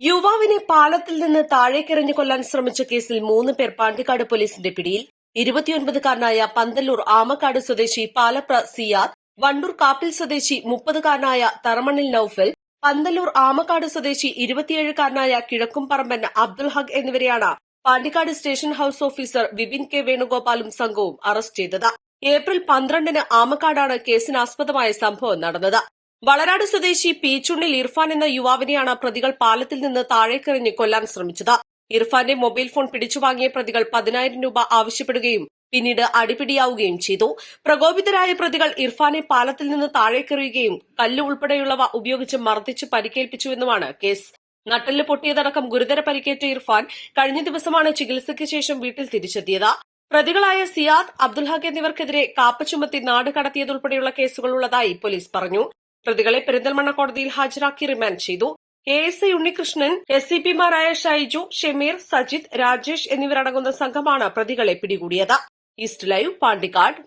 യുവാവിനെ പാലത്തിൽ നിന്ന് താഴേക്കെറിഞ്ഞു കൊല്ലാൻ ശ്രമിച്ച കേസിൽ 3 പേർ പാണ്ടിക്കാട് പോലീസിന്റെ പിടിയിൽ. 29-കാരനായ പന്തല്ലൂർ ആമക്കാട് സ്വദേശി പാലപ്ര സിയാദ്, വണ്ടൂർ കാപ്പിൽ സ്വദേശി 30-കാരനായ തറമണ്ണിൽ നൌഫൽ, പന്തല്ലൂർ ആമക്കാട് സ്വദേശി 27-കാരനായ കിഴക്കുംപറമ്പൻ അബ്ദുൽ ഹഖ് എന്നിവരെയാണ് Pandikkad station house officer Vipin K വേണുഗോപാലും സംഘവും അറസ്റ്റ് ചെയ്തത്. ഏപ്രിൽ 12-ന് ആമക്കാടാണ് കേസിനാസ്പദമായ സംഭവം നടന്നത്. വളരാട് സ്വദേശി പീച്ചുണ്ണിൽ ഇർഫാൻ എന്ന യുവാവിനെയാണ് പ്രതികൾ പാലത്തിൽ നിന്ന് താഴേക്കെറിഞ്ഞ് കൊല്ലാൻ ശ്രമിച്ചത്. ഇർഫാന്റെ മൊബൈൽ ഫോൺ പിടിച്ചുവാങ്ങിയ പ്രതികൾ 10,000 രൂപ ആവശ്യപ്പെടുകയും പിന്നീട് അടിപിടിയാവുകയും ചെയ്തു. പ്രകോപിതരായ പ്രതികൾ ഇർഫാനെ പാലത്തിൽ നിന്ന് താഴേക്കെറിയുകയും കല്ല് ഉൾപ്പെടെയുള്ളവ ഉപയോഗിച്ച് മർദ്ദിച്ച് പരിക്കേൽപ്പിച്ചുവെന്നുമാണ് കേസ്. നട്ടെല്ല് പൊട്ടിയതടക്കം ഗുരുതര പരിക്കേറ്റ ഇർഫാൻ കഴിഞ്ഞ ദിവസമാണ് ചികിത്സയ്ക്ക് ശേഷം വീട്ടിൽ തിരിച്ചെത്തിയത്. പ്രതികളായ സിയാദ്, അബ്ദുൽ ഹഖ് എന്നിവർക്കെതിരെ കാപ്പ ചുമത്തി നാട് കടത്തിയതുൾപ്പെടെയുള്ള കേസുകളുള്ളതായി പോലീസ് പറഞ്ഞു. പ്രതികളെ പെരിന്തൽമണ്ണ കോടതിയിൽ ഹാജരാക്കി റിമാൻഡ് ചെയ്തു. ASI ഉണ്ണികൃഷ്ണൻ, SCP-മാരായ ഷൈജു, ഷെമീർ, സജിത്, രാജേഷ് എന്നിവരടങ്ങുന്ന സംഘമാണ് പ്രതികളെ പിടികൂടിയത്. East live, Pandikkad.